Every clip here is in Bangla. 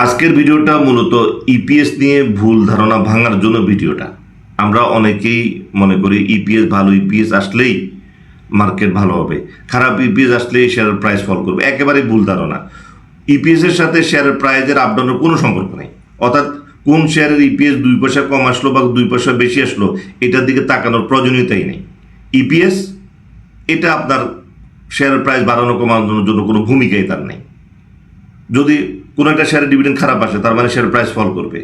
আজকের ভিডিওটা মূলত ইপিএস নিয়ে ভুল ধারণা ভাঙার জন্য ভিডিওটা। আমরা অনেকেই মনে করি ইপিএস ভালো, ইপিএস আসলেই মার্কেট ভালো হবে, খারাপ ইপিএস আসলেই শেয়ারের প্রাইস ফল করবে। একেবারে ভুল ধারণা। ইপিএস এর সাথে শেয়ারের প্রাইসের আপ ডাউনের কোনো সম্পর্ক নেই। অর্থাৎ কোন শেয়ারের ইপিএস 2 পয়সা কম আসলো বা 2 পয়সা বেশি আসলো এটার দিকে তাকানোর প্রয়োজনীয়তাই নেই। ইপিএস এটা আপনার শেয়ারের প্রাইস বাড়ানো কমানোর জন্য কোনো ভূমিকাই তার নেই। যদি কোনো একটা শেয়ারের ডিভিডেন্ড খারাপ আসে তার মানে শেয়ারের প্রাইস ফল করবে।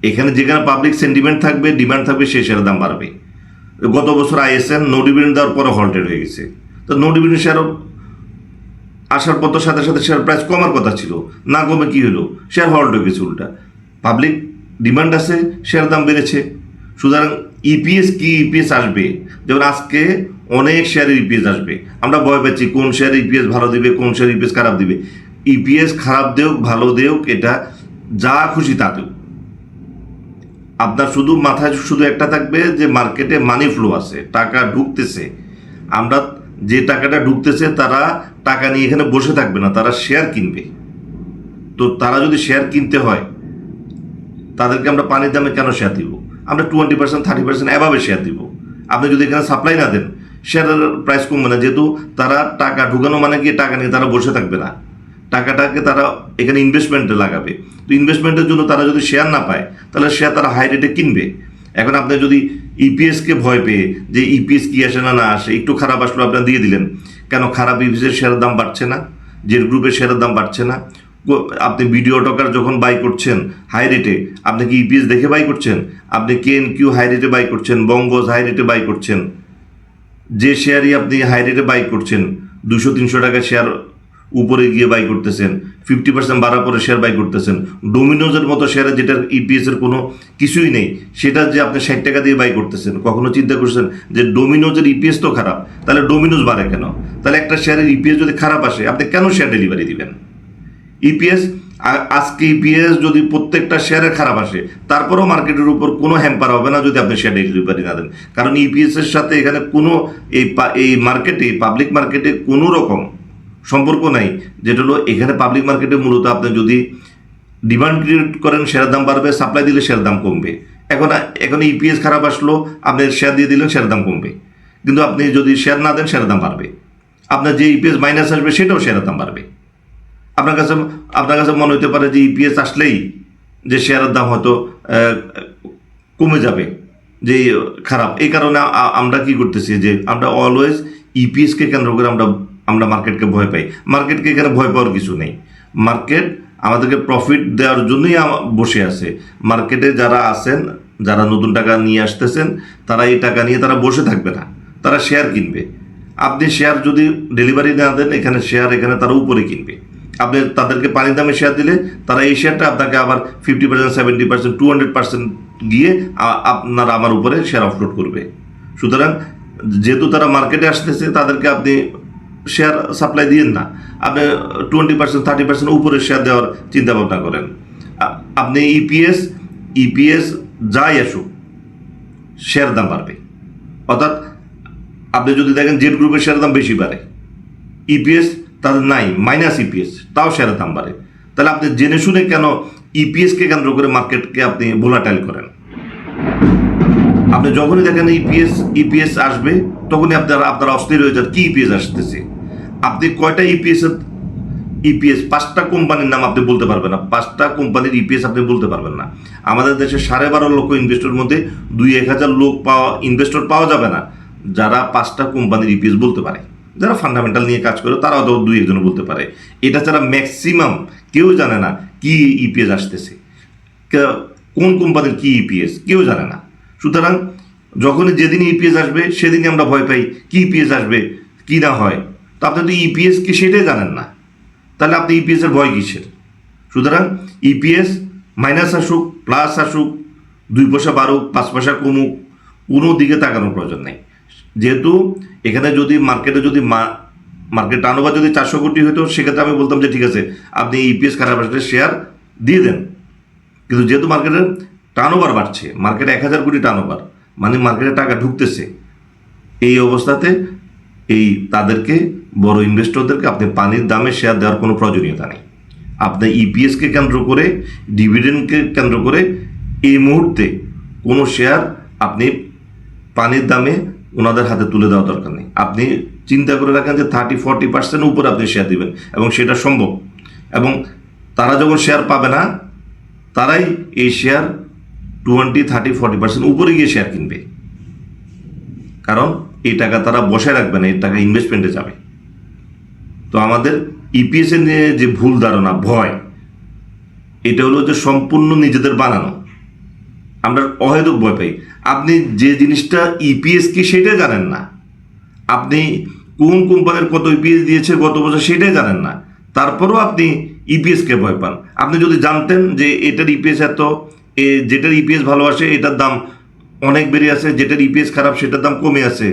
এখানে যেখানে পাবলিক সেন্টিমেন্ট থাকবে, ডিমান্ড থাকবে, সেই শেয়ারের দাম বাড়বে। গত বছর আইএসএন নো ডিভিডেন্ড দেওয়ার পরে হল্টেড হয়ে গেছে। তো নো ডিভিডেন্ড শেয়ার আসার পর তো সাথে সাথে শেয়ার প্রাইস কমার কথা ছিল, না কমে কি হলো, শেয়ার হল্ট হয়ে গেছে। উল্টা পাবলিক ডিমান্ড আছে, শেয়ার দাম বেড়েছে। সুতরাং ইপিএস কি ইপিএস আসবে, যেমন আজকে অনেক শেয়ারের ইপিএস আসবে, আমরা ভয় পাচ্ছি কোন শেয়ার ইপিএস ভালো দিবে, কোন শেয়ার ইপিএস খারাপ দিবে। ইপিএস খারাপ দেওক ভালো দেওক, এটা যা খুশি তা দেওক, আপনার শুধু মাথায় শুধু একটা থাকবে যে মার্কেটে মানি ফ্লো আছে, টাকা ঢুকতেছে। আমরা যে টাকাটা ঢুকতেছে তারা টাকা নিয়ে এখানে বসে থাকবে না, তারা শেয়ার কিনবে। তো তারা যদি শেয়ার কিনতে হয় তাদেরকে আমরা পানির দামে কেন শেয়ার দিব? আমরা 20% 30% অ্যাভাবে শেয়ার দিব। আপনি যদি এখানে সাপ্লাই না দেন শেয়ারের প্রাইস কমবে না, যেহেতু তারা টাকা ঢুকানো মানে কি টাকা নিয়ে তারা বসে থাকবে না, টাকাটাকে তারা এখানে ইনভেস্টমেন্টে লাগাবে। তো ইনভেস্টমেন্টের জন্য তারা যদি শেয়ার না পায় তাহলে শেয়ার তারা হাই রেটে কিনবে। এখন আপনি যদি ইপিএসকে ভয় পেয়ে যে ইপিএস কি আসে না না আসে, একটু খারাপ আসলো আপনারা দিয়ে দিলেন, কেন খারাপ ইপিএসের শেয়ারের দাম বাড়ছে না? জেড গ্রুপের শেয়ারের দাম বাড়ছে না? আপনি ভিডিও টকার যখন বাই করছেন হাই রেটে, আপনি কি ইপিএস দেখে বাই করছেন? আপনি কেএনকিউ হাই রেটে বাই করছেন, বঙ্গজ হাই রেটে বাই করছেন। যে শেয়ারই আপনি হাই রেটে বাই করছেন 200-300 টাকা শেয়ার উপরে গিয়ে বাই করতেছেন, 50% বাড়ার পরে শেয়ার বাই করতেছেন। ডোমিনোজের মতো শেয়ারে যেটার ইপিএস এর কোনো কিছুই নেই, সেটা যে আপনি 60 টাকা দিয়ে বাই করতেছেন, কখনো চিন্তা করছেন যে ডোমিনোজের ইপিএস তো খারাপ, তাহলে ডোমিনোজ বাড়ে কেন? তাহলে একটা শেয়ারের ইপিএস যদি খারাপ আসে আপনি কেন শেয়ার ডেলিভারি দিবেন? ইপিএস আজকে ইপিএস যদি প্রত্যেকটা শেয়ারের খারাপ আসে তারপরেও মার্কেটের উপর কোনো হ্যাম্পার হবে না যদি আপনি শেয়ার ডেলিভারি না দেন। কারণ ইপিএস এর সাথে এখানে কোনো এই মার্কেটে, পাবলিক মার্কেটে কোনো রকম সম্পর্ক নাই। যেটা হলো এখানে পাবলিক মার্কেটে মূলত আপনি যদি ডিমান্ড ক্রিয়েট করেন শেয়ারের দাম বাড়বে, সাপ্লাই দিলে শেয়ারের দাম কমবে। এখন ইপিএস খারাপ আসলো, আপনি শেয়ার দিয়ে দিলেন, শেয়ারের দাম কমবে। কিন্তু আপনি যদি শেয়ার না দেন শেয়ারের দাম বাড়বে। আপনার যে ইপিএস মাইনাস আসবে সেটাও শেয়ারের দাম বাড়বে। আপনার কাছে মনে হতে পারে যে ইপিএস আসলেই যে শেয়ারের দাম হয়তো কমে যাবে, যে খারাপ। এই কারণে আমরা কি করতেছি যে আমরা অলওয়েজ ইপিএসকে কেন্দ্র করে আমরা মার্কেটকে ভয় পাই। মার্কেটকে এখানে ভয় পাওয়ার কিছু নেই। মার্কেট আমাদেরকে প্রফিট দেওয়ার জন্যই বসে আছে। মার্কেটে যারা আছেন, যারা নতুন টাকা নিয়ে আসতেছেন, তারা এই টাকা নিয়ে তারা বসে থাকবে না, তারা শেয়ার কিনবে। আপনি শেয়ার যদি ডেলিভারি না দেন এখানে শেয়ার এখানে তারা উপরে কিনবে। আপনি তাদেরকে পানির দামে শেয়ার দিলে তারা এই শেয়ারটা আপনাকে আবার 50%, 70%, 200% গিয়ে আপনার আমার উপরে শেয়ার অফলোড করবে। সুতরাং যেহেতু তারা মার্কেটে আসতেছে তাদেরকে আপনি শেয়ার সাপ্লাই দিয়েন না, আপনি 20%, 30% উপরে শেয়ার দেওয়ার চিন্তা ভাবনা করেন। আপনি ইপিএস যাই আসুক শেয়ার দাম বাড়বে। অর্থাৎ আপনি যদি দেখেন জেড গ্রুপের শেয়ার দাম বেশি বাড়ে, ইপিএস তাদের নাই, মাইনাস ইপিএস, তাও শেয়ারের দাম বাড়ে। তাহলে আপনি জেনে শুনে কেন ইপিএসকে কেন্দ্র করে মার্কেটকে আপনি ভোলাটাইল করেন? আপনি যখনই দেখেন ইপিএস আসবে তখনই আপনারা অস্থির হয়ে যান, কি ইপিএস আসতেছে। আপনি কয়টা ইপিএস 5টা কোম্পানির নাম আপনি বলতে পারবেন না, 5টা কোম্পানির ইপিএস আপনি বলতে পারবেন না। আমাদের দেশে 12.5 লক্ষ ইনভেস্টরের মধ্যে 2-1,000 ইনভেস্টর পাওয়া যাবে না যারা 5টা কোম্পানির ইপিএস বলতে পারে। যারা ফান্ডামেন্টাল নিয়ে কাজ করে তারাও তো 2-1 বলতে পারে। এটা ছাড়া ম্যাক্সিমাম কেউ জানে না কি ইপিএস আসতেছে, কোন কোম্পানির কি ইপিএস কেউ জানে না। সুতরাং যখনই যেদিনই ইপিএস আসবে সেদিনই আমরা ভয় পাই, কি ইপিএস আসবে কি না হয়। তো আপনি তো ইপিএস কি সেটাই জানেন না, তাহলে আপনি ইপিএসের ভয় কিসের? সুতরাং ইপিএস মাইনাস আসুক প্লাস আসুক, 2 পয়সা বাড়ুক 5 পয়সা কমুক, কোনো দিকে তাকানোর প্রয়োজন নেই। যেহেতু এখানে যদি মার্কেট টার্নওভার যদি 400 কোটি হতো সেক্ষেত্রে আমি বলতাম যে ঠিক আছে আপনি ইপিএস খারাপ আসলে শেয়ার দিয়ে দেন। কিন্তু যেহেতু মার্কেটের টার্নওভার বাড়ছে, মার্কেটে 1000 কোটি টার্নওভার, মানে মার্কেটে টাকা ঢুকতেছে, এই অবস্থাতে তাদেরকে বড় ইনভেস্টরদেরকে আপনি পানির দামে শেয়ার দেওয়ার কোনো প্রয়োজনীয়তা নেই। আপনার ইপিএসকে কেন্দ্র করে, ডিভিডেন্ডকে কেন্দ্র করে এই মুহূর্তে কোনো শেয়ার আপনি পানির দামে ওনাদের হাতে তুলে দেওয়া দরকার নেই। আপনি চিন্তা করে রাখেন যে 30-40% উপরে আপনি শেয়ার দিবেন, এবং সেটা সম্ভব। এবং তারা যখন শেয়ার পাবে না, তারাই এই শেয়ার 20-30-40% উপরে গিয়ে শেয়ার কিনবে, কারণ এই টাকা তারা বসায় রাখবে না, এই টাকা ইনভেস্টমেন্টে যাবে। তো আমাদের ইপিএস এর নিয়ে যে ভুল ধারণা, ভয়, এটা হলো যে সম্পূর্ণ নিজেদের বানানো। আমরা অহেতুক ভয় পাই। আপনি যে জিনিসটা ইপিএস কি সেটা জানেন না, আপনি কোন কোম্পানির কত ইপিএস দিয়েছে গত বছর সেটাই জানেন না, তারপরেও আপনি ইপিএসকে ভয় পান। আপনি যদি জানতেন যে এটার ইপিএস এত, যেটার ইপিএস ভালো আসে এটার দাম অনেক বেড়ে আছে, যেটার ইপিএস খারাপ সেটার দাম কমে আছে,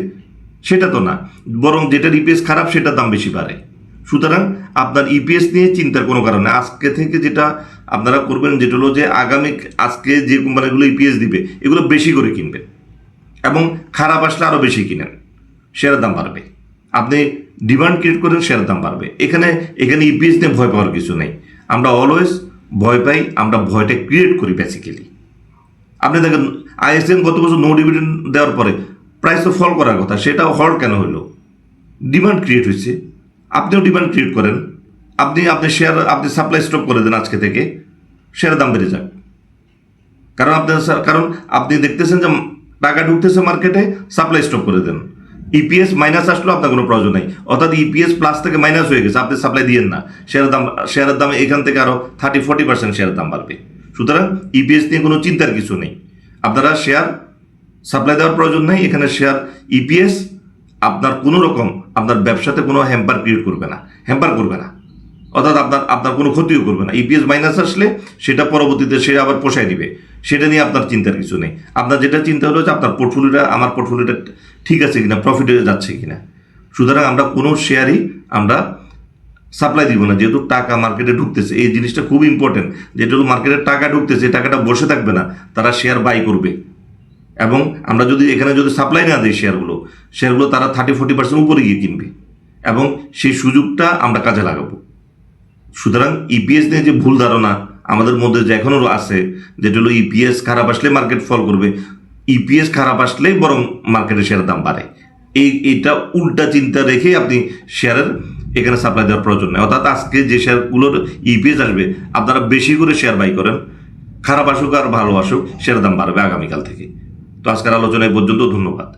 সেটা তো না, বরং যেটার ইপিএস খারাপ সেটার দাম বেশি বাড়ে। সুতরাং আপনার ইপিএস নিয়ে চিন্তার কোনো কারণ নেই। আজকে থেকে যেটা আপনারা করবেন, যেটা হলো যে আজকে যে কোম্পানিগুলো ইপিএস দিবে এগুলো বেশি করে কিনবেন, এবং খারাপ আসলে আরও বেশি কিনেন, শেয়ারের দাম বাড়বে। আপনি ডিমান্ড ক্রিয়েট করেন, শেয়ারের দাম বাড়বে। এখানে ইপিএস নিয়ে ভয় পাওয়ার কিছু নেই। আমরা অলওয়েজ ভয় পাই, আমরা ভয়টা ক্রিয়েট করি বেসিক্যালি। আপনি দেখেন আইএসএন গত বছর নো ডিভিডেন্ড দেওয়ার পরে প্রাইস তো ফল করার কথা, সেটাও হল কেন হলো? ডিমান্ড ক্রিয়েট হয়েছে। আপনিও ডিমান্ড ক্রিয়েট করেন, আপনি সাপ্লাই স্টপ করে দেন, আজকে থেকে শেয়ারের দাম বেড়ে যাক। কারণ আপনি দেখতেছেন যে টাকা ঢুকতেছে মার্কেটে, সাপ্লাই স্টপ করে দেন। ইপিএস মাইনাস আসলেও আপনার কোনো প্রয়োজন নেই, অর্থাৎ ইপিএস প্লাস থেকে মাইনাস হয়ে গেছে, আপনি সাপ্লাই দিয়েন না, শেয়ারের দাম এখান থেকে আরও 30-40% শেয়ারের দাম বাড়বে। সুতরাং ইপিএস নিয়ে কোনো চিন্তার কিছু নেই। আপনারা শেয়ার সাপ্লাই দেওয়ার প্রয়োজন নেই। এখানে শেয়ার ইপিএস আপনার কোনো রকম আপনার ব্যবসাতে কোনো হ্যাম্পার ক্রিয়েট করবে না, অর্থাৎ আপনার কোনো ক্ষতিও করবে না। ইপিএস মাইনাস আসলে সেটা পরবর্তীতে সে আবার পোষায় দিবে, সেটা নিয়ে আপনার চিন্তার কিছু নেই। আপনার যেটা চিন্তা হলো যে আপনার আমার পোর্টফোলিওটা ঠিক আছে কিনা, প্রফিটে যাচ্ছে কিনা। সুতরাং আমরা কোনো শেয়ারই আমরা সাপ্লাই দিব না, যেহেতু টাকা মার্কেটে ঢুকতেছে। এই জিনিসটা খুব ইম্পর্টেন্ট, যেটা হলো মার্কেটে টাকা ঢুকতেছে, এই টাকাটা বসে থাকবে না, তারা শেয়ার বাই করবে। এবং আমরা যদি এখানে সাপ্লাই না দিই শেয়ারগুলো তারা 30-40% উপরে গিয়ে কিনবে, এবং সেই সুযোগটা আমরা কাজে লাগাবো। সুতরাং ইপিএস নিয়ে যে ভুল ধারণা আমাদের মধ্যে যে এখনও আছে, যেটা হলো ইপিএস খারাপ আসলে মার্কেট ফল করবে, ইপিএস খারাপ আসলেই বরং মার্কেটে শেয়ারের দাম বাড়ে, এইটা উল্টা চিন্তা রেখে আপনি শেয়ারের এখানে সাপ্লাই দেওয়ার প্রয়োজন নেই। অর্থাৎ আজকে যে শেয়ারগুলোর ইপিএস আসবে আপনারা বেশি করে শেয়ার বাই করেন, খারাপ আসুক আর ভালো আসুক শেয়ারের দাম বাড়বে আগামীকাল থেকে। তো আজকের আলোচনা এই পর্যন্ত, ধন্যবাদ।